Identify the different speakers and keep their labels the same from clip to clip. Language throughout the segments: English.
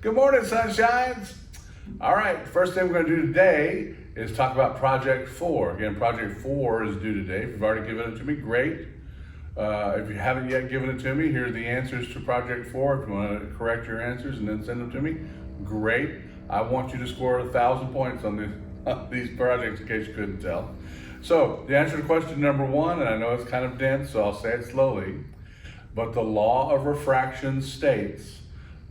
Speaker 1: Good morning, sunshines. All right, first thing we're going to do today is talk about Project 4. Again, Project 4 is due today. If you've already given it to me, great. If you haven't yet given it to me, here are the answers to Project 4. If you want to correct your answers and then send them to me, great. I want you to score 1,000 points on these projects in case you couldn't tell. So the answer to question number 1, and I know it's kind of dense, so I'll say it slowly, but the law of refraction states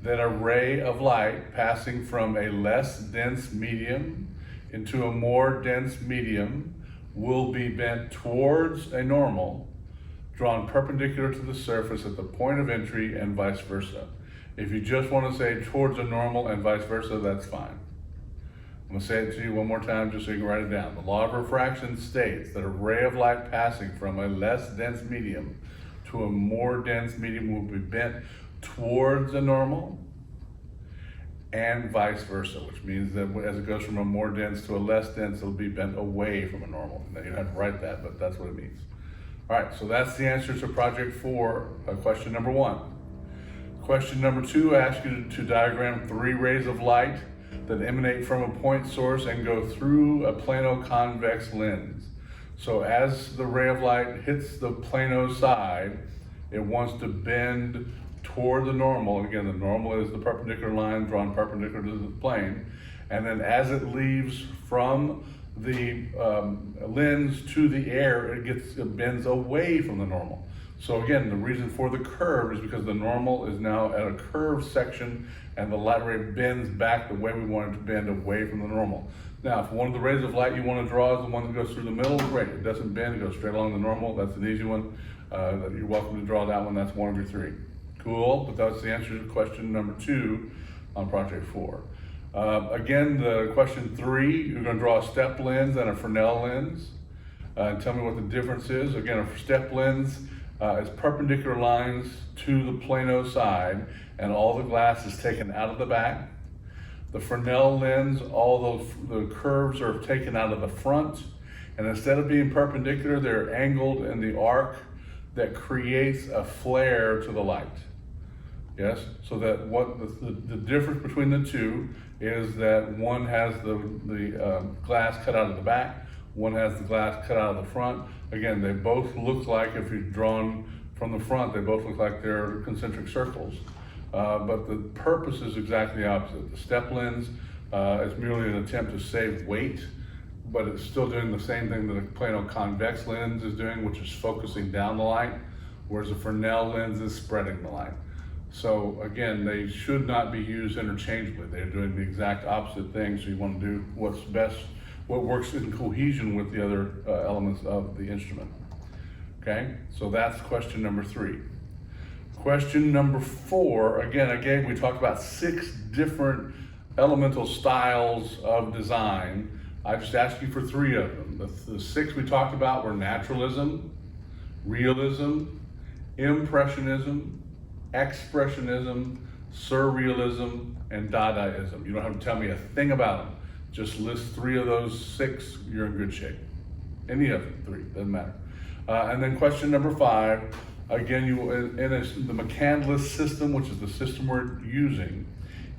Speaker 1: that a ray of light passing from a less dense medium into a more dense medium will be bent towards a normal, drawn perpendicular to the surface at the point of entry and vice versa. If you just want to say towards a normal and vice versa, that's fine. I'm going to say it to you one more time just so you can write it down. The law of refraction states that a ray of light passing from a less dense medium to a more dense medium will be bent towards a normal and vice versa, which means that as it goes from a more dense to a less dense, it'll be bent away from a normal. Now, you don't have to write that, but that's what it means. All right, so that's the answer to Project 4, question number 1. Question number 2 asks you to diagram 3 rays of light that emanate from a point source and go through a plano-convex lens. So as the ray of light hits the plano side, it wants to bend toward the normal. Again, the normal is the perpendicular line drawn perpendicular to the plane. And then as it leaves from the lens to the air, it bends away from the normal. So again, the reason for the curve is because the normal is now at a curved section and the light ray bends back the way we want it to bend away from the normal. Now, if one of the rays of light you want to draw is the one that goes through the middle, great. It doesn't bend, it goes straight along the normal. That's an easy one. You're welcome to draw that one. That's one of your 3. Cool, but that's the answer to question number 2 on Project 4. Again, the question 3, you're going to draw a step lens and a Fresnel lens. And tell me what the difference is. Again, a step lens is perpendicular lines to the plano side, and all the glass is taken out of the back. The Fresnel lens, all the curves are taken out of the front, and instead of being perpendicular, they're angled in the arc that creates a flare to the light. Yes, so that what the difference between the 2 is that one has the glass cut out of the back, one has the glass cut out of the front. Again, they both look like, if you've drawn from the front, they both look like they're concentric circles. But the purpose is exactly the opposite. The step lens is merely an attempt to save weight, but it's still doing the same thing that a plano-convex lens is doing, which is focusing down the light, whereas a Fresnel lens is spreading the light. So again, they should not be used interchangeably. They're doing the exact opposite thing, so you want to do what's best, what works in cohesion with the other elements of the instrument. Okay, so that's question number 3. Question number 4, again, we talked about 6 different elemental styles of design. I just asked you for 3 of them. The 6 we talked about were naturalism, realism, impressionism, expressionism, surrealism, and Dadaism. You don't have to tell me a thing about them. Just list 3 of those 6, you're in good shape. Any of them, 3, doesn't matter. And then question number 5, again, the McCandless system, which is the system we're using,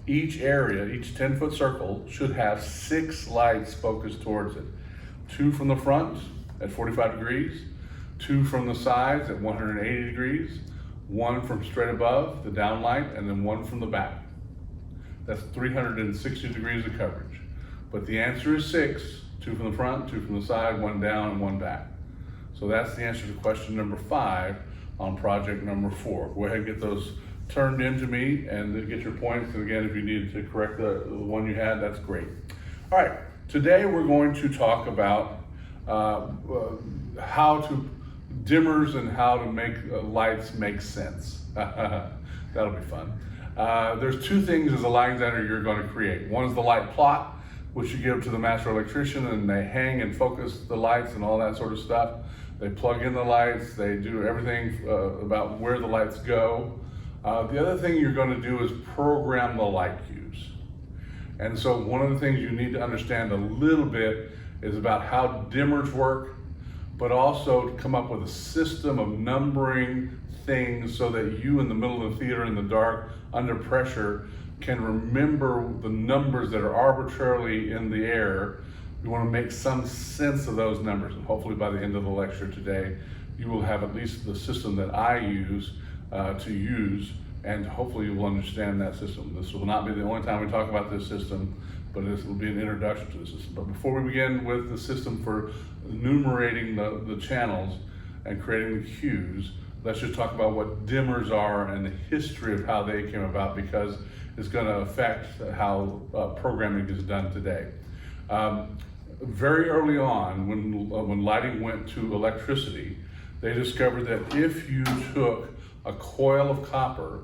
Speaker 1: each area, each 10-foot circle should have 6 lights focused towards it. 2 from the front at 45 degrees, 2 from the sides at 180 degrees, 1 from straight above, the downlight, and then 1 from the back. That's 360 degrees of coverage. But the answer is 6, 2 from the front, 2 from the side, 1 down, and 1 back. So that's the answer to question number 5 on project number 4. Go ahead and get those turned into me and get your points. And again, if you needed to correct the one you had, that's great. All right, today we're going to talk about how to dimmers and how to make lights make sense. That'll be fun. There's 2 things as a lighting designer you're going to create. One is the light plot, which you give to the master electrician, and they hang and focus the lights and all that sort of stuff. They plug in the lights, they do everything about where the lights go. The other thing you're going to do is program the light cues. And so one of the things you need to understand a little bit is about how dimmers work, but also to come up with a system of numbering things so that you in the middle of the theater in the dark under pressure can remember the numbers that are arbitrarily in the air. You want to make some sense of those numbers, and hopefully by the end of the lecture today, you will have at least the system that I use to use, and hopefully you will understand that system. This will not be the only time we talk about this system, but this will be an introduction to the system. But before we begin with the system for enumerating the channels and creating the cues, let's just talk about what dimmers are and the history of how they came about, because it's going to affect how programming is done today. Very early on, when lighting went to electricity, they discovered that if you took a coil of copper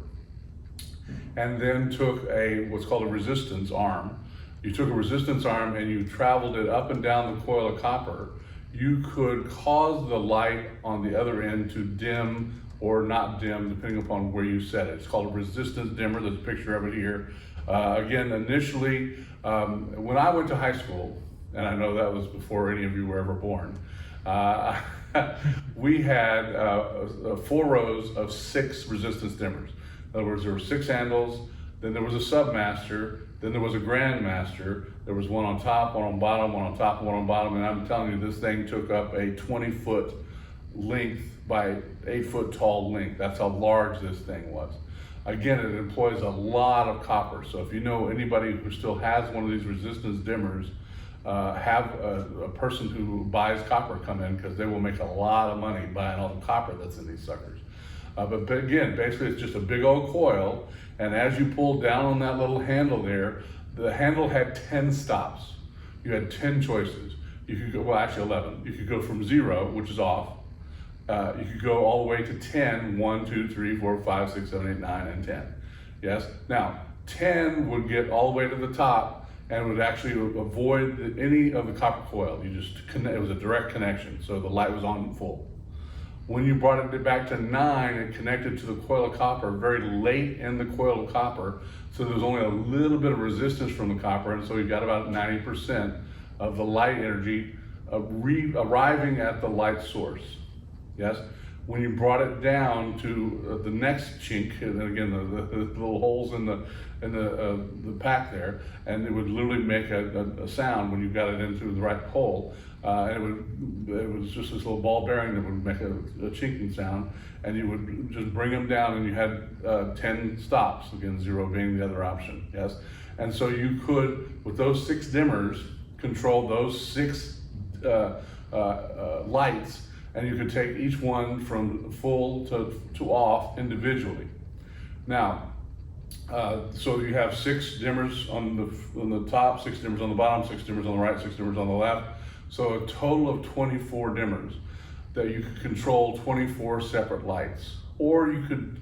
Speaker 1: and then took what's called a resistance arm, you took a resistance arm and you traveled it up and down the coil of copper, you could cause the light on the other end to dim or not dim, depending upon where you set it. It's called a resistance dimmer. There's a picture of it here. Again, initially, when I went to high school, and I know that was before any of you were ever born, we had 4 rows of 6 resistance dimmers. In other words, there were 6 handles, then there was a submaster, then there was a grandmaster, there was one on top, one on bottom, one on top, and one on bottom, and I'm telling you, this thing took up a 20-foot length by 8-foot tall length. That's how large this thing was. Again, it employs a lot of copper, so if you know anybody who still has one of these resistance dimmers, have a person who buys copper come in, because they will make a lot of money buying all the copper that's in these suckers. But again, basically it's just a big old coil, and as you pull down on that little handle there, the handle had 10 stops. You had 10 choices. You could go, well actually 11. You could go from 0, which is off. You could go all the way to 10, 1, 2, 3, 4, 5, 6, 7, 8, 9, and 10. Yes? Now, 10 would get all the way to the top and would actually avoid any of the copper coil. You just connect, it was a direct connection, so the light was on full. When you brought it back to 9, it connected to the coil of copper very late in the coil of copper, so there was only a little bit of resistance from the copper, and so you got about 90% of the light energy arriving at the light source. Yes? When you brought it down to the next chink, and again the little holes in the pack there, and it would literally make a sound when you got it into the right hole. And it was just this little ball bearing that would make a chinking sound, and you would just bring them down, and you had 10 stops. Again, 0 being the other option. Yes, and so you could, with those 6 dimmers, control those 6 lights. And you could take each one from full to off individually. Now, so you have 6 dimmers on the top, 6 dimmers on the bottom, 6 dimmers on the right, 6 dimmers on the left. So a total of 24 dimmers that you could control 24 separate lights. Or you could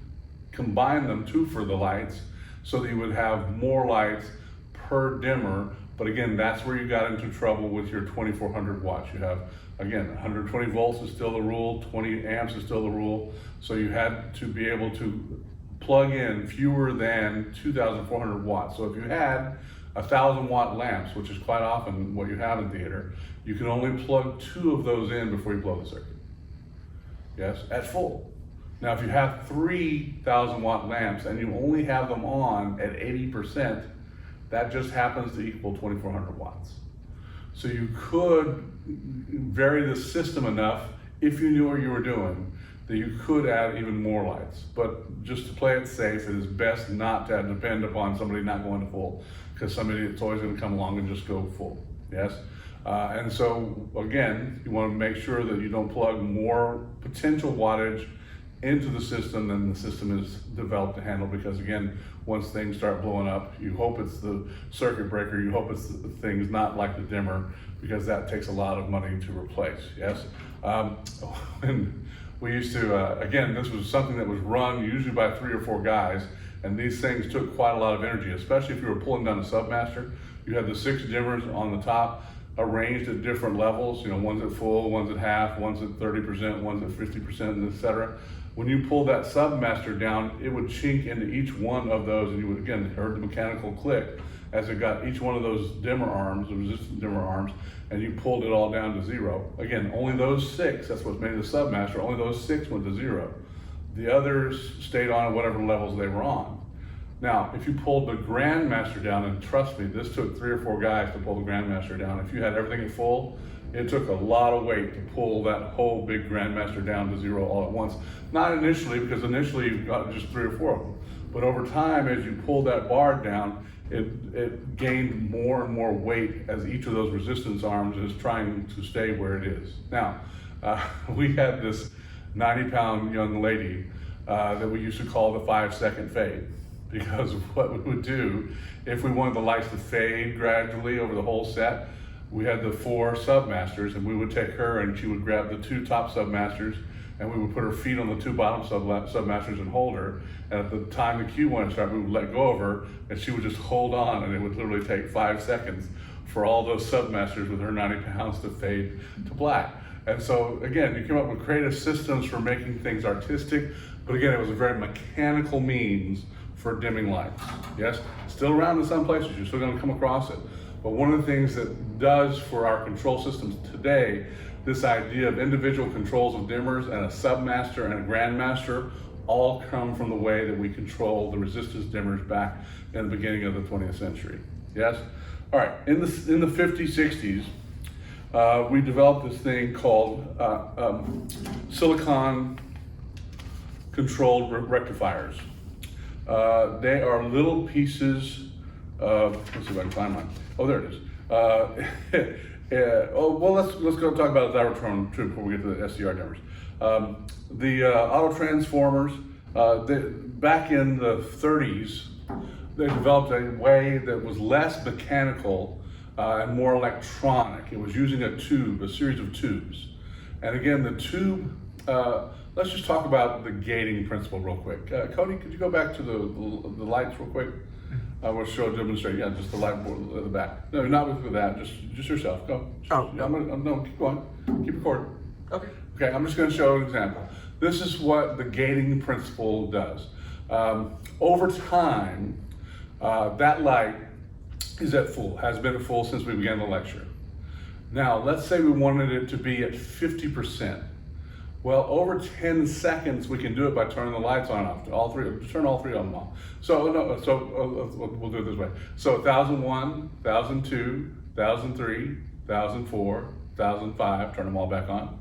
Speaker 1: combine them, 2 for the lights, so that you would have more lights per dimmer. But again, that's where you got into trouble with your 2400 watts. You have, again, 120 volts is still the rule, 20 amps is still the rule. So you had to be able to plug in fewer than 2,400 watts. So if you had 1,000-watt lamps, which is quite often what you have in theater, you can only plug 2 of those in before you blow the circuit. Yes, at full. Now, if you have 3,000-watt lamps and you only have them on at 80%, that just happens to equal 2,400 watts. So you could vary the system enough, if you knew what you were doing, that you could add even more lights. But just to play it safe, it is best not to depend upon somebody not going to full, because somebody that's always going to come along and just go full. Yes? And so, again, you want to make sure that you don't plug more potential wattage into the system than the system is developed to handle, because again, once things start blowing up, you hope it's the circuit breaker, you hope it's the things not like the dimmer, because that takes a lot of money to replace. Yes? And we used to, again, this was something that was run usually by 3 or 4 guys, and these things took quite a lot of energy, especially if you were pulling down a submaster. You had the 6 dimmers on the top arranged at different levels, you know, one's at full, one's at half, one's at 30%, one's at 50%, etc. When you pull that submaster down, it would chink into each one of those, and you would, again, heard the mechanical click as it got each one of those dimmer arms, the resistant dimmer arms, and you pulled it all down to 0. Again, only those 6, that's what's made the submaster, only those 6 went to 0. The others stayed on at whatever levels they were on. Now, if you pulled the Grandmaster down, and trust me, this took 3 or 4 guys to pull the Grandmaster down. If you had everything at full, it took a lot of weight to pull that whole big Grandmaster down to 0 all at once. Not initially, because initially you got just 3 or 4 of them. But over time, as you pulled that bar down, it gained more and more weight as each of those resistance arms is trying to stay where it is. Now, we had this 90-pound young lady that we used to call the 5-second fade, because of what we would do if we wanted the lights to fade gradually over the whole set. We had the 4 submasters, and we would take her and she would grab the 2 top submasters, and we would put her feet on the 2 bottom submasters and hold her. And at the time the cue wanted to start, we would let go of her, and she would just hold on, and it would literally take 5 seconds for all those submasters with her 90 pounds to fade to black. And so again, you came up with creative systems for making things artistic, but again, it was a very mechanical means for dimming lights. Yes, still around in some places, you're still going to come across it. But one of the things that does for our control systems today, this idea of individual controls of dimmers and a submaster and a grandmaster all come from the way that we control the resistance dimmers back in the beginning of the 20th century. Yes? All right, in the 50s, 60s, we developed this thing called silicon controlled rectifiers. They are little pieces of, let's see if I can find mine. Oh, there it is. Let's go talk about the Thyratron too before we get to the SCR dimmers. The auto transformers, back in the 30s, they developed a way that was less mechanical and more electronic. It was using a tube, a series of tubes. And again, the tube, let's just talk about the gating principle real quick. Cody, could you go back to the lights real quick? I will demonstrate, yeah, just the light board at the back. No, not with that, just yourself, go.
Speaker 2: Oh.
Speaker 1: No, keep going, keep recording.
Speaker 2: Okay.
Speaker 1: Okay, I'm just gonna show an example. This is what the gating principle does. Over time, that light is at full, has been at full since we began the lecture. Now, let's say we wanted it to be at 50%. Well, over 10 seconds, we can do it by turning the lights on and off. Turn all 3 of them off. We'll do it this way. So 1001, 1002, 1003, 1004, 1005, turn them all back on.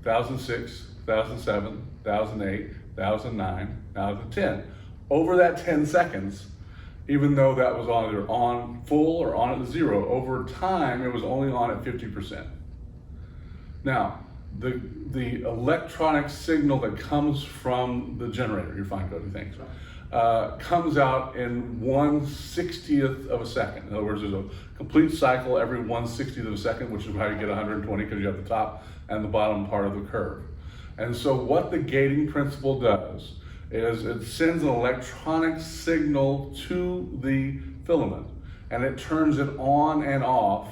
Speaker 1: 1006, 1007, 1008, 1009, 1010. Over that 10 seconds, even though that was either on full or on at 0, over time, it was only on at 50%. Now, the electronic signal that comes from the generator, you're fine, Cody, thanks, comes out in 1/60th of a second. In other words, there's a complete cycle every 1/60th of a second, which is how you get 120, because you have the top and the bottom part of the curve. And so what the gating principle does is it sends an electronic signal to the filament, and it turns it on and off,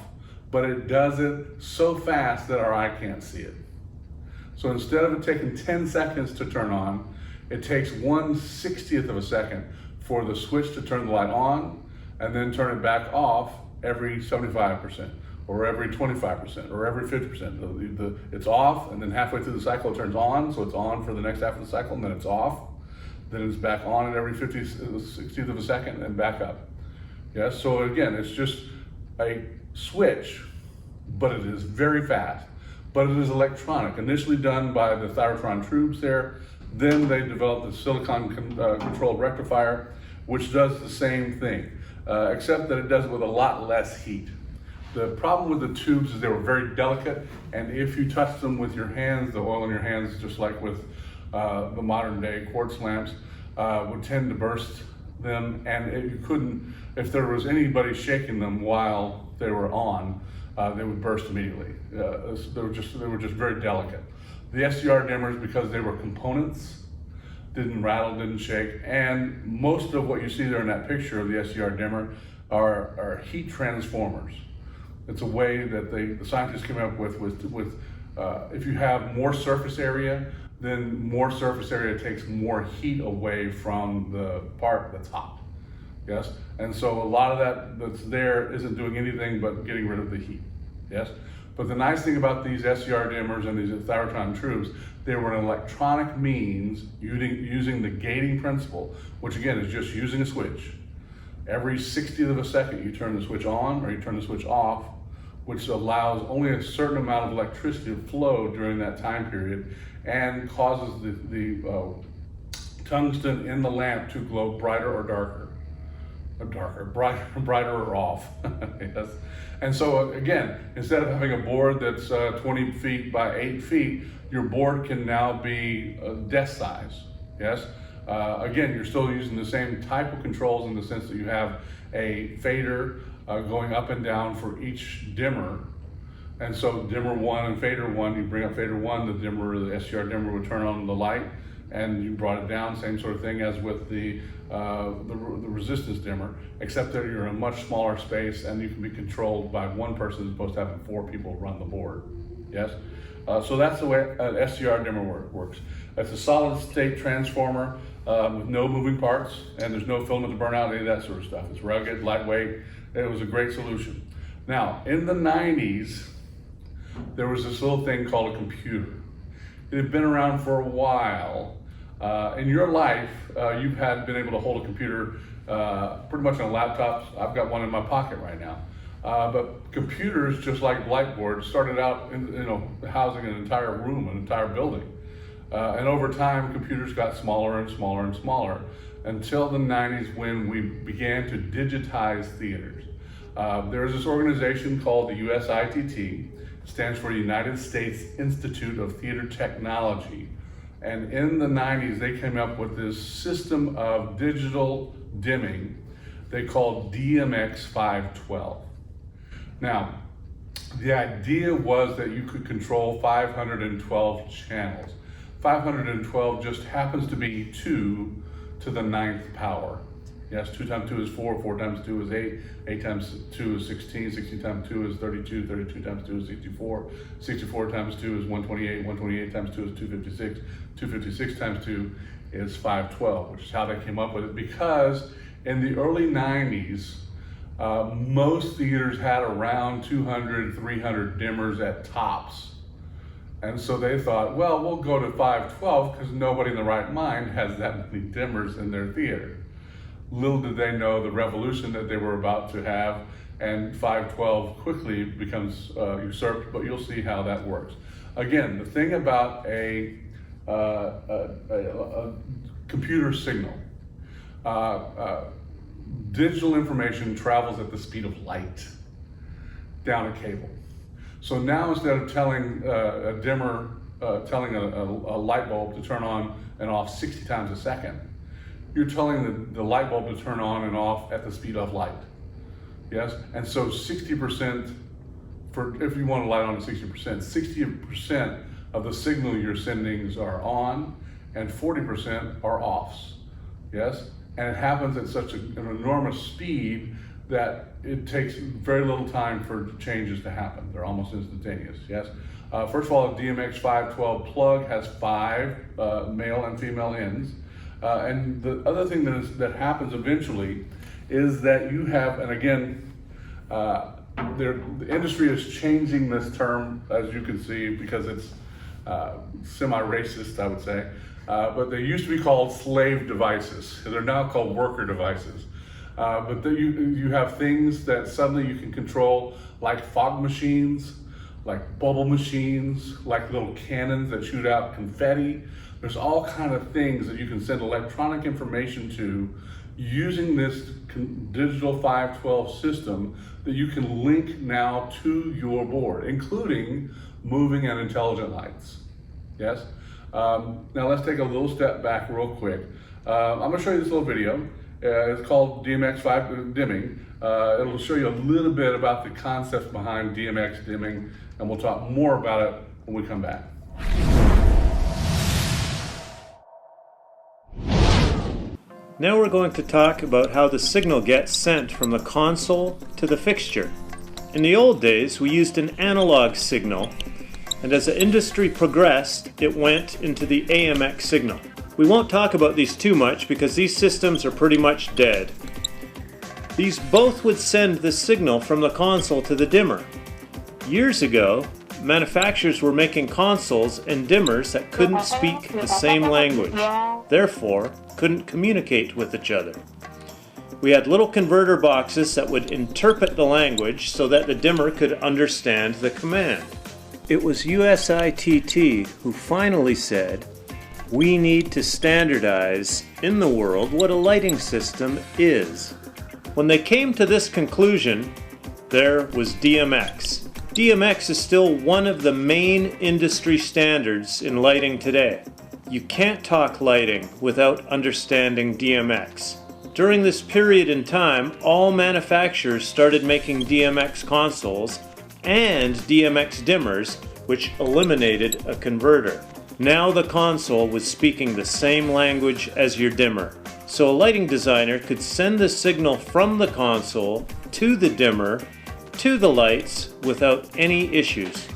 Speaker 1: but it does it so fast that our eye can't see it. So instead of it taking 10 seconds to turn on, it takes 1/60th of a second for the switch to turn the light on and then turn it back off every 75%, or every 25%, or every 50%. It's off, and then halfway through the cycle it turns on, so it's on for the next half of the cycle, and then it's off. Then it's back on at every 60th of a second and back up. Yes, so again, it's just a switch, but it is very fast. But it is electronic, initially done by the Thyratron tubes there. Then they developed the silicon controlled rectifier, which does the same thing, except that it does it with a lot less heat. The problem with the tubes is they were very delicate, and if you touch them with your hands, the oil in your hands, just like with the modern day quartz lamps, would tend to burst them, and you couldn't, if there was anybody shaking them while they were on, they would burst immediately. They were just very delicate. The SCR dimmers, because they were components, didn't rattle, didn't shake, and most of what you see there in that picture of the SCR dimmer are heat transformers. It's a way that the scientists came up with if you have more surface area, then more surface area takes more heat away from the part that's hot. Yes, and so a lot of that's there isn't doing anything but getting rid of the heat. Yes, But the nice thing about these SCR dimmers and these Thyratron troops, they were an electronic means using the gating principle, which again is just using a switch. Every 60th of a second, you turn the switch on or you turn the switch off, which allows only a certain amount of electricity to flow during that time period and causes the tungsten in the lamp to glow brighter or darker. Brighter or off. Yes. And so again, instead of having a board that's 20 feet by 8 feet, your board can now be desk size. Yes. Again, you're still using the same type of controls in the sense that you have a fader going up and down for each dimmer. And so dimmer 1 and fader 1, you bring up fader 1, the SCR dimmer would turn on the light, and you brought it down, same sort of thing as with the resistance dimmer, except that you're in a much smaller space and you can be controlled by one person as opposed to having 4 people run the board. Yes? So that's the way an SCR dimmer works. It's a solid state transformer with no moving parts, and there's no filament to burn out, any of that sort of stuff. It's rugged, lightweight. It was a great solution. Now, in the 90s, there was this little thing called a computer. It had been around for a while. In your life, you've been able to hold a computer pretty much on a laptop. I've got one in my pocket right now. But computers, just like blackboards, started out housing an entire room, an entire building. And over time, computers got smaller and smaller and smaller until the 90s when we began to digitize theaters. There's this organization called the USITT. It stands for United States Institute of Theater Technology. And in the 90s, they came up with this system of digital dimming they called DMX 512. Now, the idea was that you could control 512 channels. 512 just happens to be 2 to the 9th power. Yes, 2 times 2 is 4, 4 times 2 is 8, 8 times 2 is 16, 16 times 2 is 32, 32 times 2 is 64, 64 times 2 is 128, 128 times 2 is 256, 256 times 2 is 512, which is how they came up with it, because in the early 90s, most theaters had around 200, 300 dimmers at tops. And so they thought, well, we'll go to 512 because nobody in the right mind has that many dimmers in their theater. Little did they know the revolution that they were about to have, and 512 quickly becomes usurped, but you'll see how that works. Again, the thing about a computer signal, digital information travels at the speed of light down a cable. So now instead of telling a dimmer, telling a light bulb to turn on and off 60 times a second, you're telling the light bulb to turn on and off at the speed of light. Yes? And so 60%, if you want to light on at 60% of the signal you're sending are on and 40% are offs. Yes? And it happens at such an enormous speed that it takes very little time for changes to happen. They're almost instantaneous, yes? First of all, a DMX 512 plug has 5 male and female ends. And the other thing that happens eventually is that you have, and again, the industry is changing this term, as you can see, because it's semi-racist, I would say. But they used to be called slave devices. They're now called worker devices. But you have things that suddenly you can control, like fog machines, like bubble machines, like little cannons that shoot out confetti. There's all kind of things that you can send electronic information to using this digital 512 system that you can link now to your board, including moving and intelligent lights. Yes? Now let's take a little step back real quick. I'm going to show you this little video. It's called DMX 5 dimming. It'll show you a little bit about the concepts behind DMX dimming, and we'll talk more about it when we come back.
Speaker 2: Now we're going to talk about how the signal gets sent from the console to the fixture. In the old days, we used an analog signal, and as the industry progressed, it went into the AMX signal. We won't talk about these too much because these systems are pretty much dead. These both would send the signal from the console to the dimmer. Years ago, manufacturers were making consoles and dimmers that couldn't speak the same language, therefore couldn't communicate with each other. We had little converter boxes that would interpret the language so that the dimmer could understand the command. It was USITT who finally said, "We need to standardize in the world what a lighting system is." When they came to this conclusion, there was DMX. DMX is still one of the main industry standards in lighting today. You can't talk lighting without understanding DMX. During this period in time, all manufacturers started making DMX consoles and DMX dimmers, which eliminated a converter. Now the console was speaking the same language as your dimmer, so a lighting designer could send the signal from the console to the dimmer to the lights without any issues.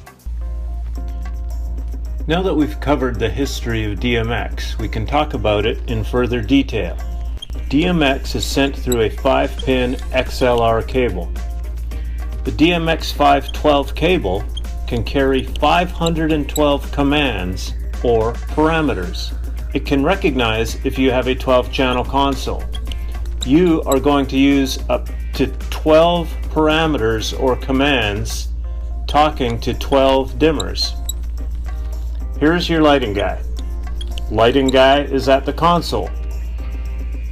Speaker 2: Now that we've covered the history of DMX, we can talk about it in further detail. DMX is sent through a 5-pin XLR cable. The DMX 512 cable can carry 512 commands or parameters. It can recognize if you have a 12-channel console. You are going to use up to 12 parameters or commands talking to 12 dimmers. Here's your lighting guy. Lighting guy is at the console.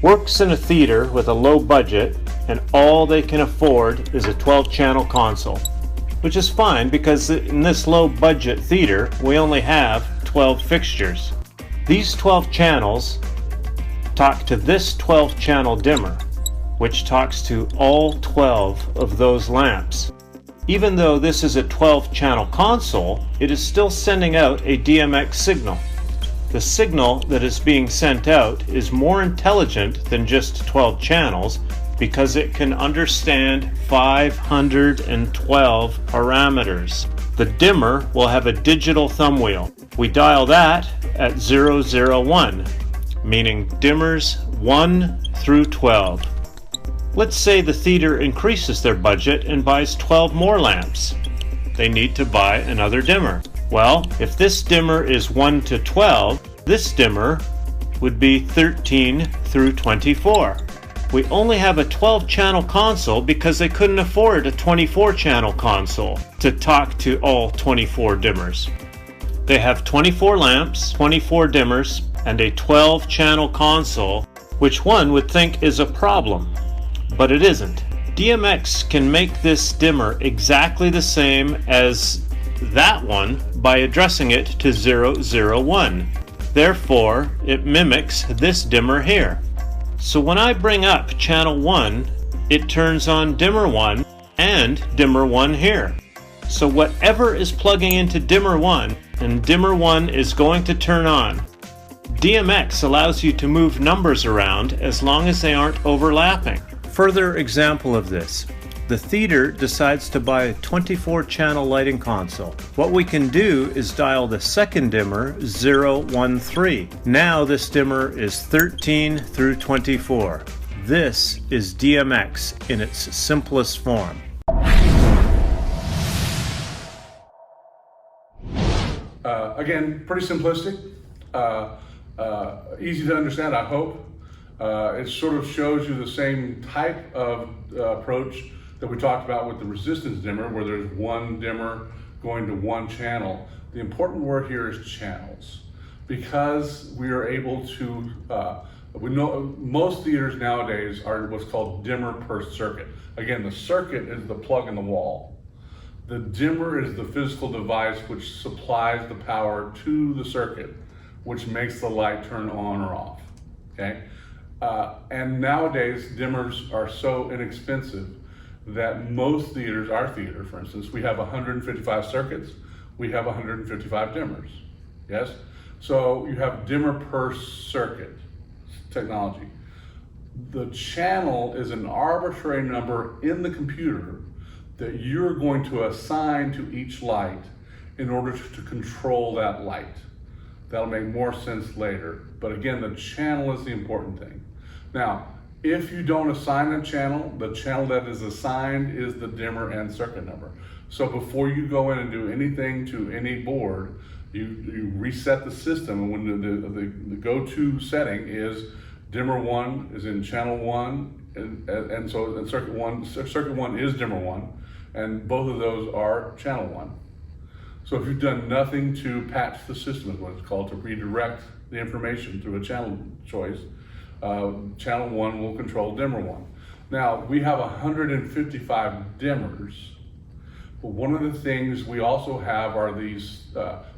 Speaker 2: Works in a theater with a low budget and all they can afford is a 12-channel console, which is fine because in this low budget theater we only have 12 fixtures. These 12 channels talk to this 12-channel dimmer, which talks to all 12 of those lamps. Even though this is a 12-channel console, it is still sending out a DMX signal. The signal that is being sent out is more intelligent than just 12 channels because it can understand 512 parameters. The dimmer will have a digital thumb wheel. We dial that at 001, meaning dimmers 1 through 12. Let's say the theater increases their budget and buys 12 more lamps. They need to buy another dimmer. Well, if this dimmer is 1 to 12, this dimmer would be 13 through 24. We only have a 12-channel console because they couldn't afford a 24-channel console to talk to all 24 dimmers. They have 24 lamps, 24 dimmers, and a 12-channel console, which one would think is a problem. But it isn't. DMX can make this dimmer exactly the same as that one by addressing it to 001. Therefore, it mimics this dimmer here. So when I bring up channel 1, it turns on dimmer 1 and dimmer 1 here. So whatever is plugging into dimmer 1 and dimmer 1 is going to turn on. DMX allows you to move numbers around as long as they aren't overlapping. Further example of this. The theater decides to buy a 24-channel lighting console. What we can do is dial the second dimmer 013. Now this dimmer is 13 through 24. This is DMX in its simplest form.
Speaker 1: Again, pretty simplistic, easy to understand, I hope. It sort of shows you the same type of approach that we talked about with the resistance dimmer, where there's one dimmer going to one channel. The important word here is channels, because we are able to, we know most theaters nowadays are what's called dimmer per circuit. Again, the circuit is the plug in the wall. The dimmer is the physical device which supplies the power to the circuit, which makes the light turn on or off, okay? And nowadays, dimmers are so inexpensive that most theaters, our theater for instance, we have 155 circuits, we have 155 dimmers, yes? So you have dimmer per circuit technology. The channel is an arbitrary number in the computer that you're going to assign to each light in order to control that light. That'll make more sense later. But again, the channel is the important thing. Now, If you don't assign a channel, the channel that is assigned is the dimmer and circuit number. So before you go in and do anything to any board, you reset the system, and when the go-to setting is dimmer 1 is in channel 1, and so circuit 1 is dimmer 1, and both of those are channel 1. So if you've done nothing to patch the system, is what it's called, to redirect the information through a channel choice, channel 1 will control dimmer 1. Now, we have 155 dimmers, but one of the things we also have are these,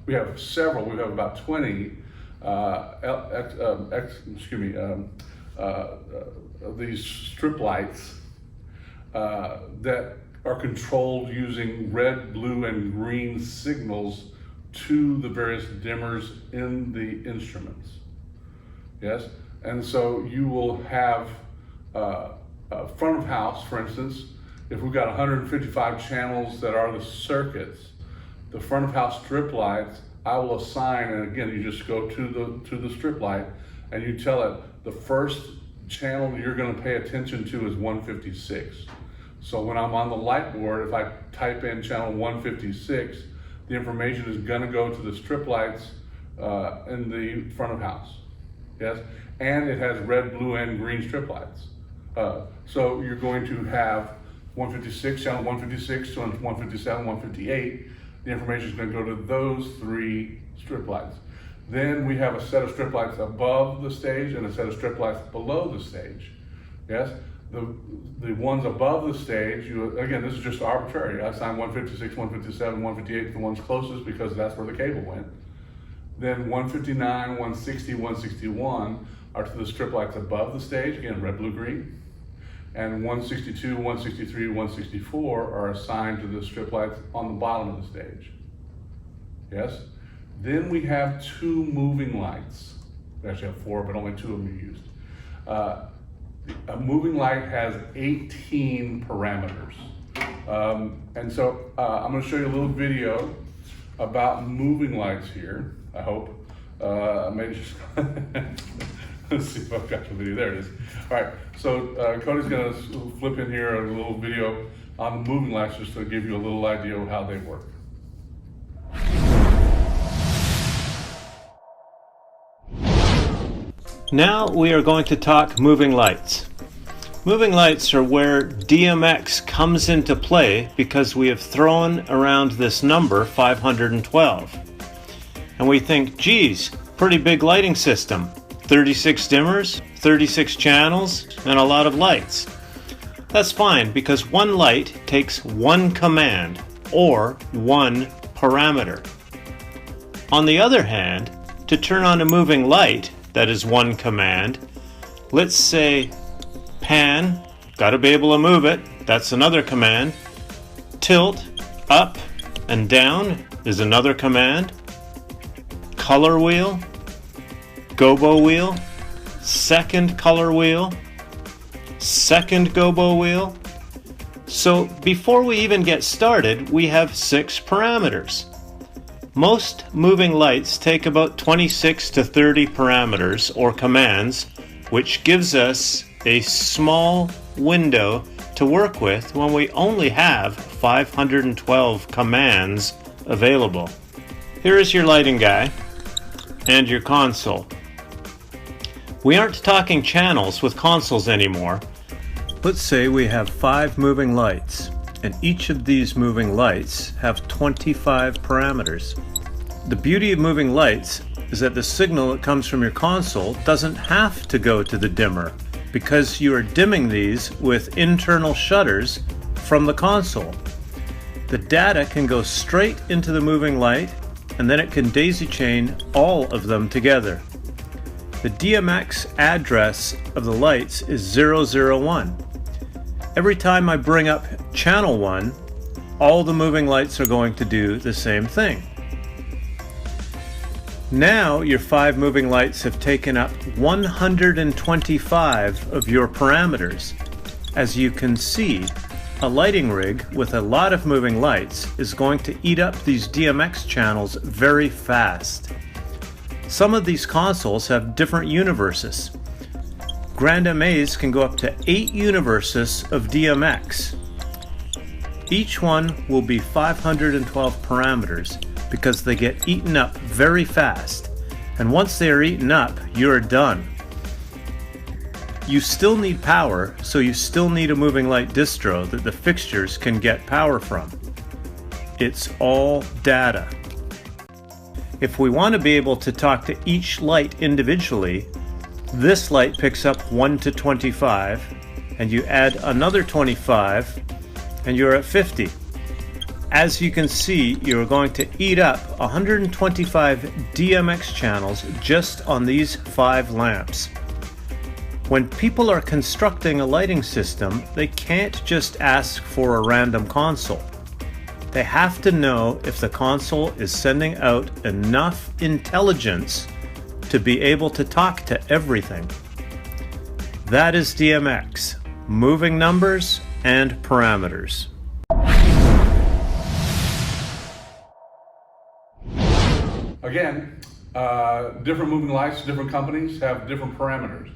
Speaker 1: we have about 20 these strip lights that are controlled using red, blue, and green signals to the various dimmers in the instruments. Yes, and so you will have front of house, for instance. If we've got 155 channels that are the circuits, the front of house strip lights, I will assign, and again, you just go to the strip light and you tell it the first channel you're going to pay attention to is 156. So when I'm on the light board, if I type in channel 156, the information is going to go to the strip lights in the front of house. Yes, and it has red, blue, and green strip lights. So you're going to have 156, channel 156 to 157, 158. The information is going to go to those 3 strip lights. Then we have a set of strip lights above the stage and a set of strip lights below the stage. Yes, the ones above the stage, again, this is just arbitrary. I assign 156, 157, 158 the ones closest because that's where the cable went. Then 159, 160, 161 are to the strip lights above the stage, again, red, blue, green. And 162, 163, 164 are assigned to the strip lights on the bottom of the stage. Yes? Then we have 2 moving lights. We actually have 4, but only 2 of them are used. A moving light has 18 parameters. And so I'm going to show you a little video about moving lights here, I hope. Let's see if I've got the video. There it is. All right, so Cody's going to flip in here a little video on the moving lights just to give you a little idea of how they work.
Speaker 2: Now we are going to talk moving lights. Moving lights are where DMX comes into play because we have thrown around this number 512. And we think, geez, pretty big lighting system. 36 dimmers, 36 channels, and a lot of lights. That's fine because one light takes one command or one parameter. On the other hand, to turn on a moving light, that is one command. Let's say pan, gotta be able to move it, that's another command. Tilt, up and down is another command. Color wheel, gobo wheel, second color wheel, second gobo wheel. So before we even get started, we have 6 parameters. Most moving lights take about 26 to 30 parameters or commands, which gives us a small window to work with when we only have 512 commands available. Here is your lighting guy and your console. We aren't talking channels with consoles anymore. Let's say we have 5 moving lights, and each of these moving lights have 25 parameters. The beauty of moving lights is that the signal that comes from your console doesn't have to go to the dimmer because you are dimming these with internal shutters from the console. The data can go straight into the moving light, and then it can daisy chain all of them together. The DMX address of the lights is 001. Every time I bring up channel 1, all the moving lights are going to do the same thing. Now your 5 moving lights have taken up 125 of your parameters. As you can see, a lighting rig with a lot of moving lights is going to eat up these DMX channels very fast. Some of these consoles have different universes. GrandMAs can go up to 8 universes of DMX. Each one will be 512 parameters because they get eaten up very fast. And once they are eaten up, you're done. You still need power, so you still need a moving light distro that the fixtures can get power from. It's all data. If we want to be able to talk to each light individually, this light picks up 1 to 25, and you add another 25, and you're at 50. As you can see, you're going to eat up 125 DMX channels just on these 5 lamps. When people are constructing a lighting system, they can't just ask for a random console. They have to know if the console is sending out enough intelligence to be able to talk to everything. That is DMX, moving numbers and parameters.
Speaker 1: Again, different moving lights, different companies have different parameters.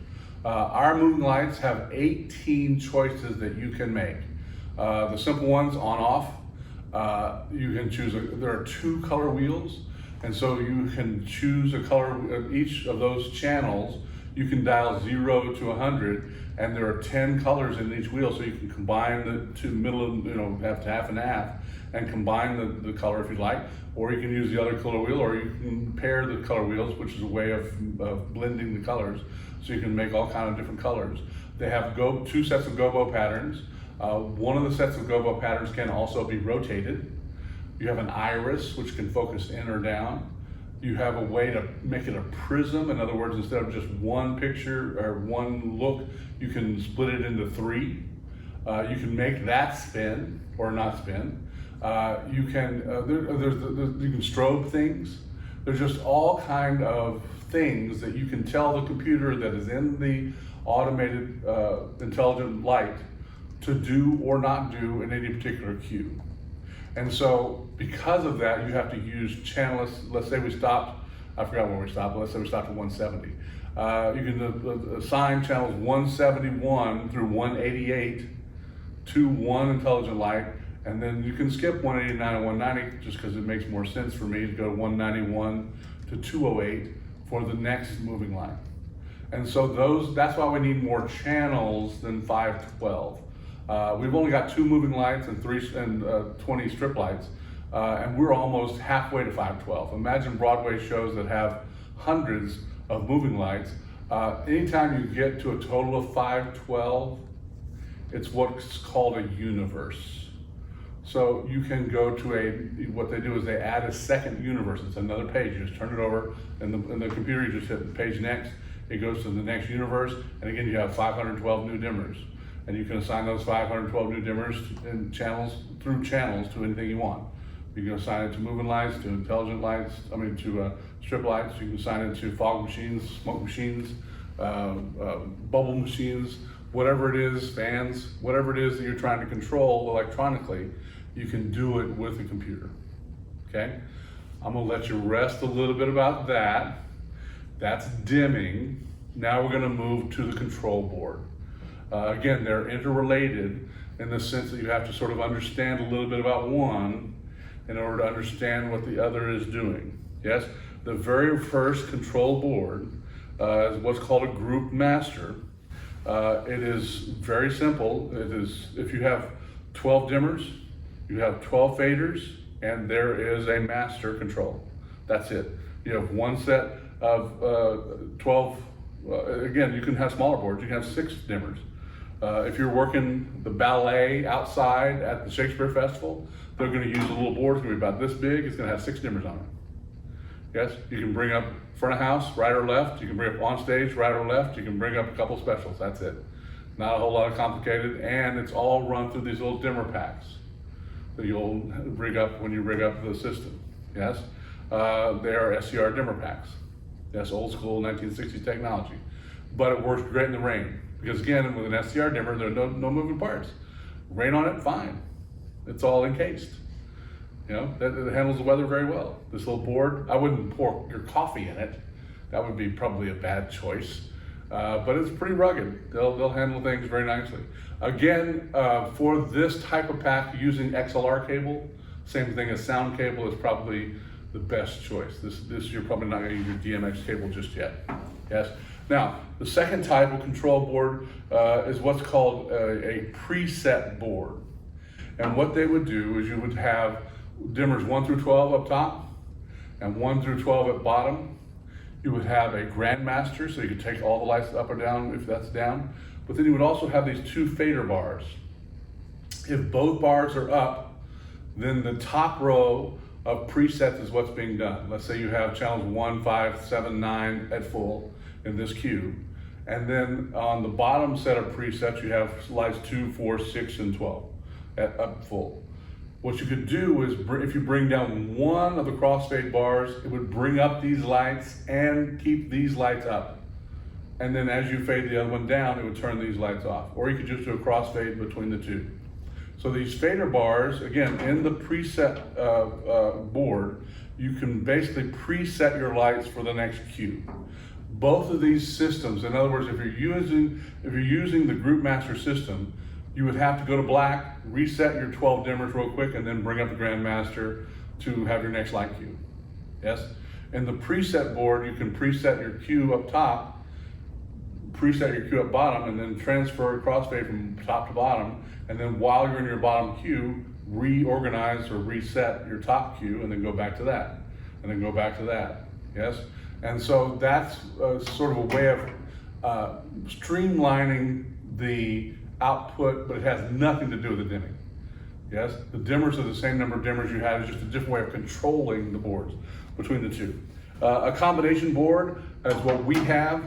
Speaker 1: Our moving lights have 18 choices that you can make. The simple ones, on off, you can choose, there are 2 color wheels, and so you can choose a color of each of those channels. You can dial 0 to 100, and there are 10 colors in each wheel, so you can combine the 2 middle, have half and half, and combine the color if you'd like, or you can use the other color wheel, or you can pair the color wheels, which is a way of blending the colors, so you can make all kinds of different colors. They have 2 sets of gobo patterns. One of the sets of gobo patterns can also be rotated. You have an iris, which can focus in or down. You have a way to make it a prism. In other words, instead of just one picture or one look, you can split it into 3. You can make that spin or not spin. You can strobe things. There's just all kind of things that you can tell the computer that is in the automated intelligent light to do or not do in any particular cue. And so because of that, you have to use channel, let's say we stopped, I forgot where we stopped, but let's say we stopped at 170. You can assign channels 171 through 188 to one intelligent light, and then you can skip 189 and 190 just because it makes more sense for me to go 191 to 208 for the next moving light. And so that's why we need more channels than 512. We've only got 2 moving lights and 20 strip lights, and we're almost halfway to 512. Imagine Broadway shows that have hundreds of moving lights. Anytime you get to a total of 512, it's what's called a universe. So you can go to what they do is they add a second universe. It's another page. You just turn it over, and the computer, you just hit the page next. It goes to the next universe, and again, you have 512 new dimmers. And you can assign those 512 new dimmers and through channels to anything you want. You can assign it to moving lights, to intelligent lights, to strip lights. You can assign it to fog machines, smoke machines, bubble machines, whatever it is, fans, whatever it is that you're trying to control electronically, you can do it with a computer, okay? I'm gonna let you rest a little bit about that. That's dimming. Now we're gonna move to the control board. Again, they're interrelated in the sense that you have to sort of understand a little bit about one in order to understand what the other is doing. Yes, the very first control board is what's called a group master. It is very simple. It is, if you have 12 dimmers, you have 12 faders, and there is a master control. That's it. You have one set of 12, again, you can have smaller boards, you can have 6 dimmers. If you're working the ballet outside at the Shakespeare Festival, they're going to use a little board. It's going to be about this big. It's going to have 6 dimmers on it. Yes, you can bring up front of house, right or left. You can bring up on stage, right or left. You can bring up a couple specials. That's it. Not a whole lot of complicated, and it's all run through these little dimmer packs that you'll rig up when you rig up the system. Yes, they are SCR dimmer packs. That's old school 1960s technology, but it works great in the rain. Because again, with an SCR dimmer, there are no moving parts. Rain on it, fine. It's all encased. You know, that handles the weather very well. This little board, I wouldn't pour your coffee in it. That would be probably a bad choice. but it's pretty rugged. They'll handle things very nicely. Again, for this type of pack, using XLR cable, same thing as sound cable, is probably the best choice. This you're probably not going to use your DMX cable just yet. Yes. Now, the second type of control board is what's called a preset board. And what they would do is you would have dimmers 1 through 12 up top and 1 through 12 at bottom. You would have a Grandmaster, so you could take all the lights up or down if that's down. But then you would also have these 2 fader bars. If both bars are up, then the top row of presets is what's being done. Let's say you have channels 1, 5, 7, 9 at full in this queue. And then on the bottom set of presets, you have lights 2, 4, 6, and 12 at up full. What you could do is, if you bring down one of the crossfade bars, it would bring up these lights and keep these lights up. And then as you fade the other one down, it would turn these lights off. Or you could just do a crossfade between the two. So these fader bars, again, in the preset board, you can basically preset your lights for the next queue. Both of these systems, in other words, if you're using the Group Master system, you would have to go to black, reset your 12 dimmers real quick, and then bring up the Grandmaster to have your next light queue. Yes? In the preset board, you can preset your queue up top, preset your queue up bottom, and then transfer crossfade from top to bottom. And then while you're in your bottom queue, reorganize or reset your top queue, and then go back to that, and then go back to that. Yes? And so that's sort of a way of streamlining the output, but it has nothing to do with the dimming. Yes, the dimmers are the same number of dimmers you had, it's just a different way of controlling the boards between the two. A combination board is what we have.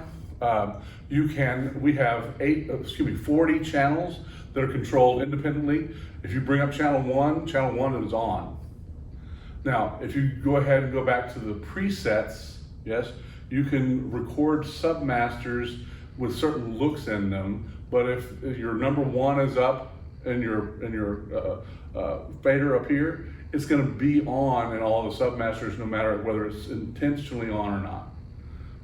Speaker 1: We have 40 channels that are controlled independently. If you bring up channel one is on. Now, if you go ahead and go back to the presets, yes, you can record submasters with certain looks in them. But if your number 1 is up and your fader up here, it's going to be on in all the submasters, no matter whether it's intentionally on or not.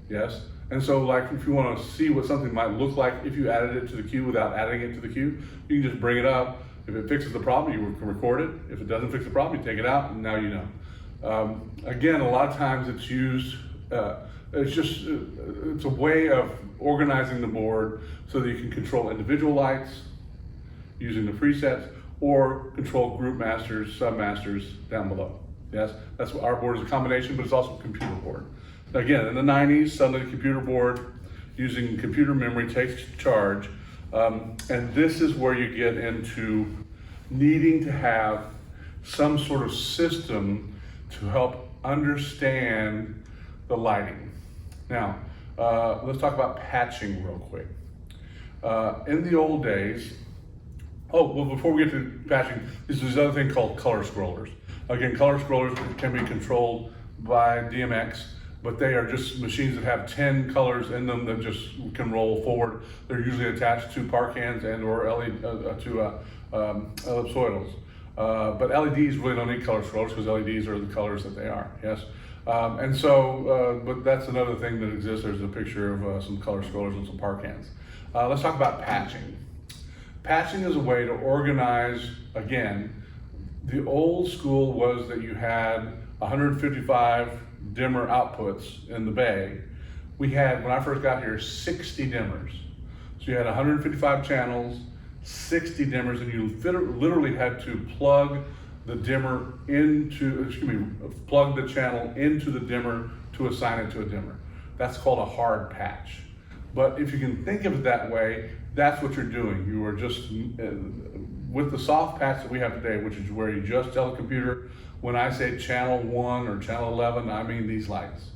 Speaker 1: Yes. And so, like, if you want to see what something might look like if you added it to the queue without adding it to the queue, you can just bring it up. If it fixes the problem, you can record it. If it doesn't fix the problem, you take it out, and now you know. Again, a lot of times it's used. It's a way of organizing the board so that you can control individual lights using the presets, or control group masters, submasters down below. Yes, that's what our board is, a combination, but it's also a computer board. Again, in the 90s, suddenly the computer board using computer memory takes charge, and this is where you get into needing to have some sort of system to help understand the lighting. Now, let's talk about patching real quick. In the old days, before we get to patching, there's this other thing called color scrollers. Again, color scrollers can be controlled by DMX, but they are just machines that have 10 colors in them that just can roll forward. They're usually attached to par cans and or ellipsoidals. But LEDs really don't need color scrollers because LEDs are the colors that they are. Yes. But that's another thing that exists. There's a picture of some color scrollers and some par cans. Let's talk about patching. Patching is a way to organize, again, the old school was that you had 155 dimmer outputs in the bay. We had, when I first got here, 60 dimmers. So you had 155 channels, 60 dimmers, and you literally had to plug the dimmer plug the channel into the dimmer to assign it to a dimmer. That's called a hard patch. But if you can think of it that way, that's what you're doing. You are just, with the soft patch that we have today, which is where you just tell the computer, when I say channel 1 or channel 11, I mean these lights.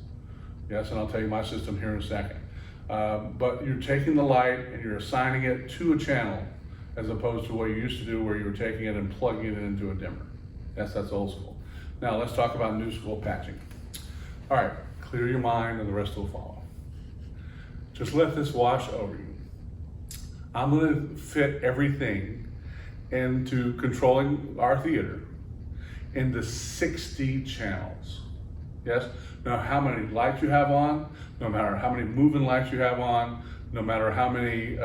Speaker 1: Yes, and I'll tell you my system here in a second. But you're taking the light and you're assigning it to a channel, as opposed to what you used to do where you were taking it and plugging it into a dimmer. Yes, that's old school. Now let's talk about new school patching. All right, clear your mind and the rest will follow. Just let this wash over you. I'm going to fit everything into controlling our theater into 60 channels. Yes? No matter how many lights you have on, no matter how many moving lights you have on, no matter how many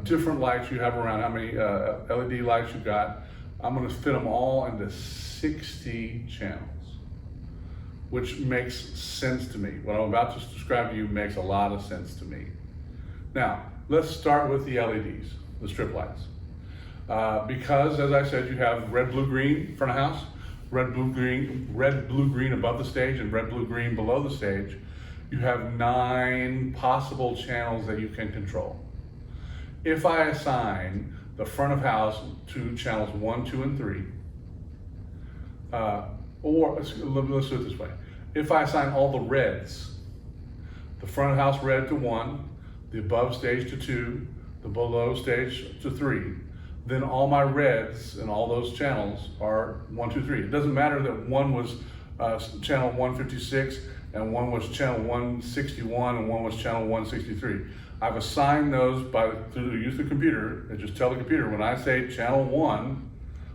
Speaker 1: different lights you have around, how many LED lights you got, I'm gonna fit them all into 60 channels, which makes sense to me. What I'm about to describe to you makes a lot of sense to me. Now, let's start with the LEDs, the strip lights. Because, as I said, you have red, blue, green front of house, red, blue, green above the stage, and red, blue, green below the stage. You have 9 possible channels that you can control. If I assign the front of house to channels 1, 2, and 3, or let's do it this way. If I assign all the reds, the front of house red to 1, the above stage to 2, the below stage to 3, then all my reds in all those channels are 1, 2, 3. It doesn't matter that one was channel 156 and one was channel 161 and one was channel 163. I've assigned those through the use of the computer, and just tell the computer when I say channel 1,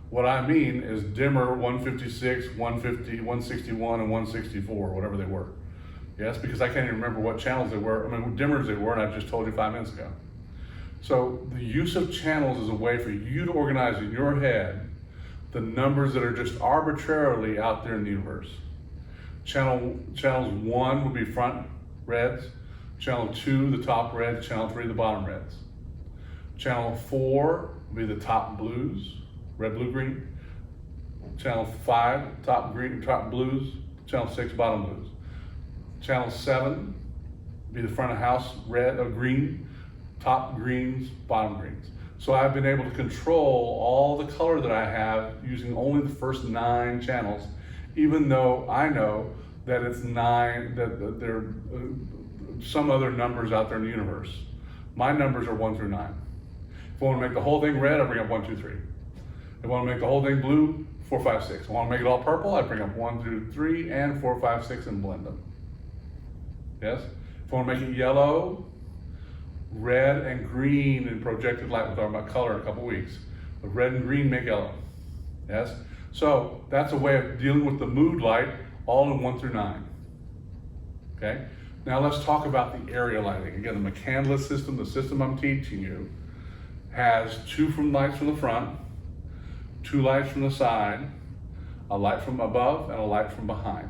Speaker 1: what I mean is dimmer 156, 150, 161, and 164, whatever they were. Yes, because I can't even remember what channels they were, what dimmers they were, and I just told you 5 minutes ago. So the use of channels is a way for you to organize in your head the numbers that are just arbitrarily out there in the universe. Channels 1 would be front reds, channel 2 the top reds, channel 3 the bottom reds. Channel 4 would be the top blues, red, blue, green. Channel 5 top green, top blues, channel 6 bottom blues. Channel 7 would be the front of house red or green, top greens, bottom greens. So I've been able to control all the color that I have using only the first 9 channels, even though I know that it's 9, that there are some other numbers out there in the universe. My numbers are 1 through 9. If I want to make the whole thing red, I bring up 1, 2, 3. If I want to make the whole thing blue, 4, 5, 6. If I want to make it all purple, I bring up 1 through 3 and 4, 5, 6 and blend them. Yes? If I want to make it yellow, red and green in projected light, we'll talk about color in a couple weeks, but red and green make yellow. Yes? So that's a way of dealing with the mood light, all in 1 through 9. Okay? Now let's talk about the area lighting. Again, the McCandless system, the system I'm teaching you, has 2 lights from the front, 2 lights from the side, a light from above, and a light from behind.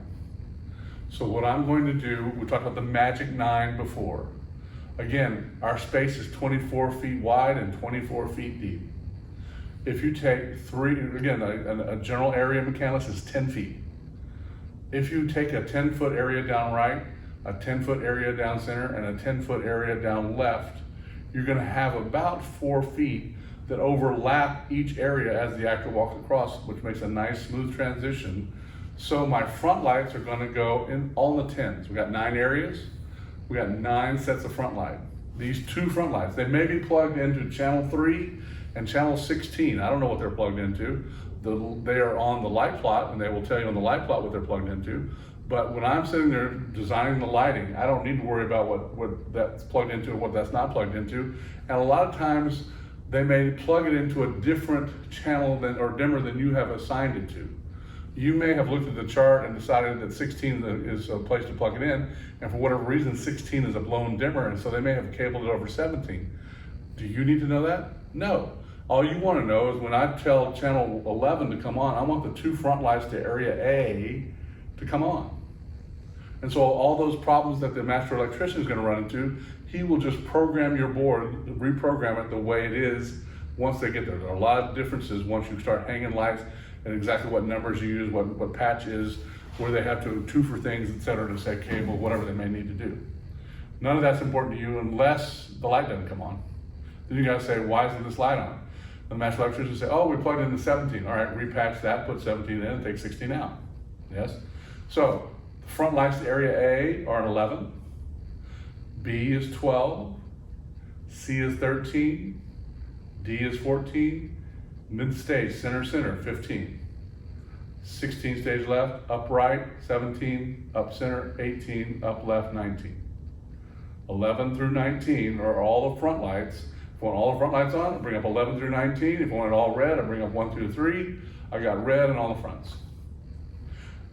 Speaker 1: So what I'm going to do, we talked about the magic 9 before. Again, our space is 24 feet wide and 24 feet deep. If you take 3, again, a general area of McCandless is 10 feet. If you take a 10-foot area down right, a 10-foot area down center, and a 10-foot area down left, you're gonna have about 4 feet that overlap each area as the actor walks across, which makes a nice smooth transition. So my front lights are gonna go in all in the 10s. We got 9 areas. We got 9 sets of front light. These 2 front lights, they may be plugged into channel 3 and channel 16. I don't know what they're plugged into. They are on the light plot, and they will tell you on the light plot what they're plugged into. But when I'm sitting there designing the lighting, I don't need to worry about what that's plugged into and what that's not plugged into. And a lot of times, they may plug it into a different channel or dimmer than you have assigned it to. You may have looked at the chart and decided that 16 is a place to plug it in, and for whatever reason, 16 is a blown dimmer, and so they may have cabled it over 17. Do you need to know that? No. All you want to know is when I tell channel 11 to come on, I want the 2 front lights to area A to come on. And so all those problems that the master electrician is going to run into, he will just program your board, reprogram it the way it is once they get there. There are a lot of differences once you start hanging lights and exactly what numbers you use, what patch is, where they have to 2 for things, et cetera, to set cable, whatever they may need to do. None of that's important to you unless the light doesn't come on. Then you gotta say, why isn't this light on? The master electrician will say, oh, we plugged in the 17. All right, repatch that, put 17 in, and take 16 out. Yes? So, the front lights to area A are an 11, B is 12, C is 13, D is 14, mid stage, center, 15. 16 stage left, up right, 17, up center, 18, up left, 19. 11 through 19 are all the front lights. If I want all the front lights on, I bring up 11 through 19. If I want it all red, I bring up 1 through 3. I got red in all the fronts.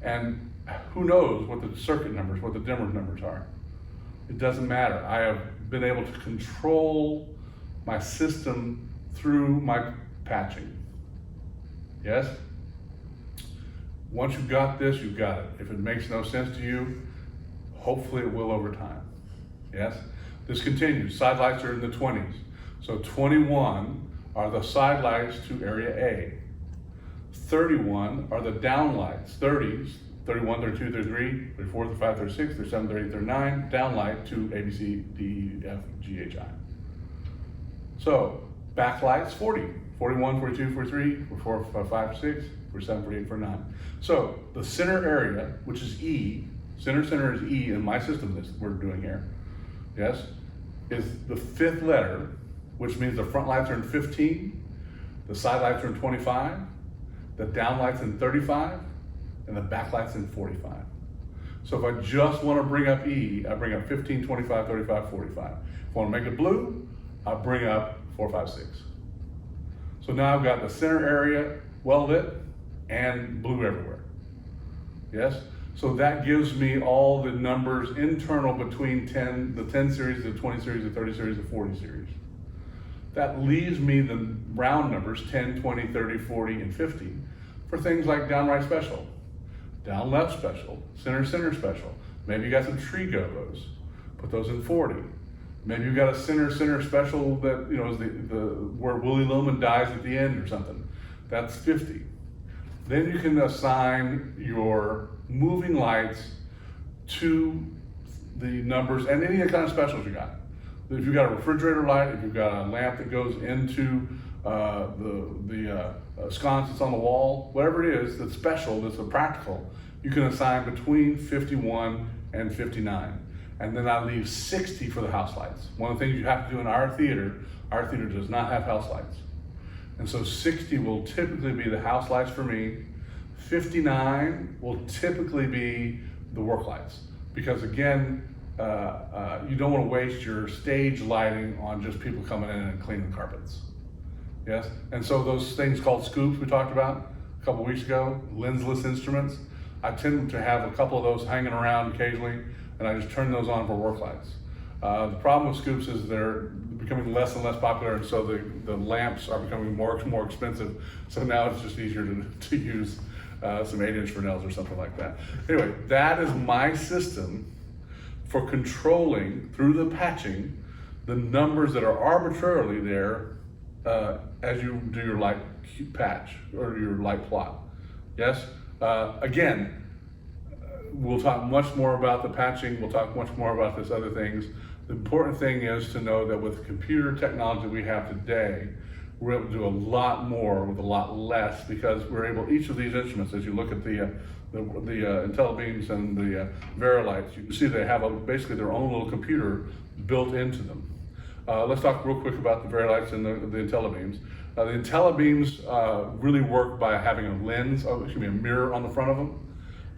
Speaker 1: And who knows what the circuit numbers, what the dimmer numbers are. It doesn't matter. I have been able to control my system through my patching. Yes? Once you've got this, you've got it. If it makes no sense to you, hopefully it will over time. Yes? This continues. Side lights are in the 20s. So 21 are the side lights to area A. 31 are the down lights. 30s, 31, 32, 33, 34, 35, 36, 37, 38, 39, down light to A, B, C, D, E, F, G, H, I. So backlights, 40, 41, 42, 43, 44, 45, 6, 47, 48, 49. So the center area, which is E, center is E in my system that we're doing here, yes, is the 5th letter, which means the front lights are in 15, the side lights are in 25, the down lights in 35, and the back lights in 45. So if I just want to bring up E, I bring up 15, 25, 35, 45. If I want to make it blue, I bring up 4, 5, 6. So now I've got the center area well lit and blue everywhere. Yes? So that gives me all the numbers internal between the 10 series, the 20 series, the 30 series, the 40 series. That leaves me the round numbers 10, 20, 30, 40, and 50 for things like down right special, down left special, center special. Maybe you got some tree gobos, put those in 40. Maybe you got a center special that, you know, is the where Willie Loman dies at the end or something. That's 50. Then you can assign your moving lights to the numbers and any kind of specials you got. If you've got a refrigerator light, if you've got a lamp that goes into the sconce that's on the wall, whatever it is that's special, that's a practical, you can assign between 51 and 59. And then I leave 60 for the house lights. One of the things you have to do in our theater does not have house lights. And so 60 will typically be the house lights for me. 59 will typically be the work lights. Because again, you don't want to waste your stage lighting on just people coming in and cleaning the carpets. Yes? And so those things called scoops we talked about a couple weeks ago, lensless instruments, I tend to have a couple of those hanging around occasionally, and I just turn those on for work lights. The problem with scoops is they're becoming less and less popular, and so the lamps are becoming more expensive. So now it's just easier to use some 8-inch Fresnels or something like that. Anyway, that is my system for controlling through the patching the numbers that are arbitrarily there as you do your light patch or your light plot. Yes? Again, we'll talk much more about the patching, we'll talk much more about this other things. The important thing is to know that with computer technology we have today, we're able to do a lot more with a lot less because we're able, each of these instruments, as you look at the IntelliBeams and the Vari-Lights, you can see they have basically their own little computer built into them. Let's talk real quick about the Vari-Lights and the IntelliBeams. The IntelliBeams really work by having a lens, a mirror on the front of them.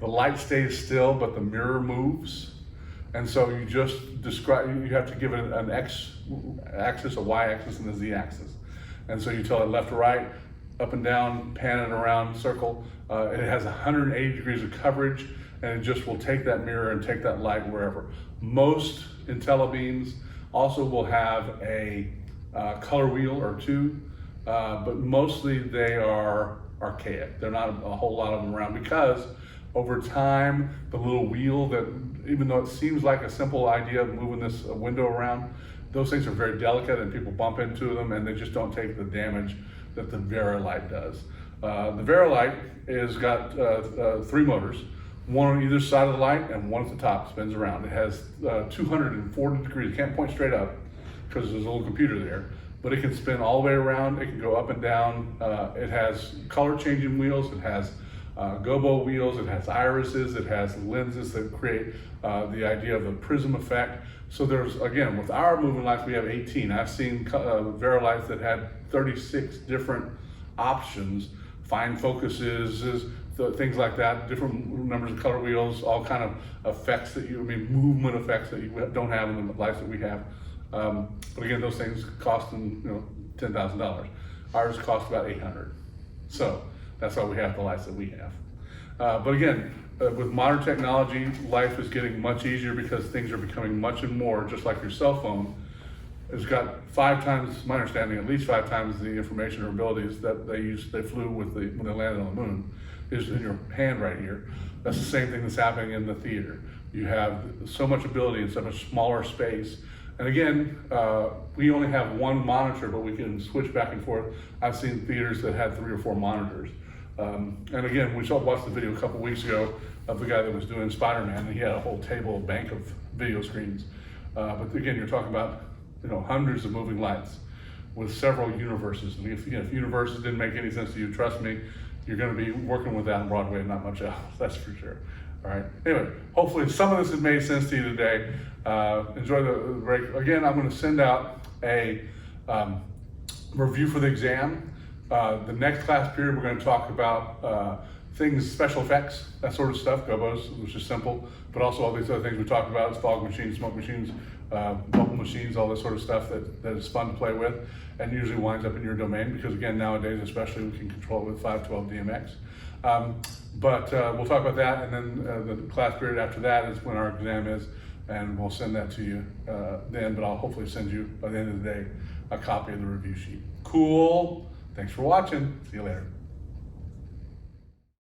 Speaker 1: The light stays still, but the mirror moves. And so you just describe, you have to give it an X-axis, a Y-axis, and a Z-axis. And so you tell it left to right, up and down, pan it around, circle. It has 180 degrees of coverage, and it just will take that mirror and take that light wherever. Most IntelliBeams also will have a color wheel or two, but mostly they are archaic. There are not a whole lot of them around because over time, the little wheel that, even though it seems like a simple idea of moving this window around, those things are very delicate and people bump into them and they just don't take the damage that the Vari-Light does. The Vari-Light has got 3 motors, one on either side of the light and one at the top, spins around. It has 240 degrees, it can't point straight up because there's a little computer there, but it can spin all the way around, it can go up and down. It has color changing wheels, it has gobo wheels, it has irises, it has lenses that create the idea of a prism effect. So there's, again, with our moving lights, we have 18. I've seen Vari-Lights that had 36 different options, fine focuses, things like that, different numbers of color wheels, all kind of effects that movement effects that you don't have in the lights that we have. But again, those things cost them, $10,000. Ours cost about $800. So that's why we have the lights that we have. But again, with modern technology, life is getting much easier because things are becoming much and more just like your cell phone. has got 5 times, my understanding, at least 5 times the information or abilities that they flew with when they landed on the moon, is in your hand right here. That's the same thing that's happening in the theater. You have so much ability in such a smaller space. And again, we only have one monitor, but we can switch back and forth. I've seen theaters that had 3 or 4 monitors. And again, we watched the video a couple weeks ago of the guy that was doing Spider-Man, and he had a whole table, bank of video screens. But again, you're talking about hundreds of moving lights with several universes. And if universes didn't make any sense to you, trust me, you're going to be working with that on Broadway and not much else. That's for sure. All right. Anyway, hopefully some of this has made sense to you today. Enjoy the break. Again, I'm going to send out a review for the exam. The next class period, we're going to talk about things, special effects, that sort of stuff, gobos, which is simple, but also all these other things we talked about, fog machines, smoke machines, bubble machines, all this sort of stuff that is fun to play with and usually winds up in your domain because, again, nowadays especially, we can control it with 512 DMX. But we'll talk about that, and then the class period after that is when our exam is, and we'll send that to you then, but I'll hopefully send you, by the end of the day, a copy of the review sheet. Cool. Thanks for watching. See you later.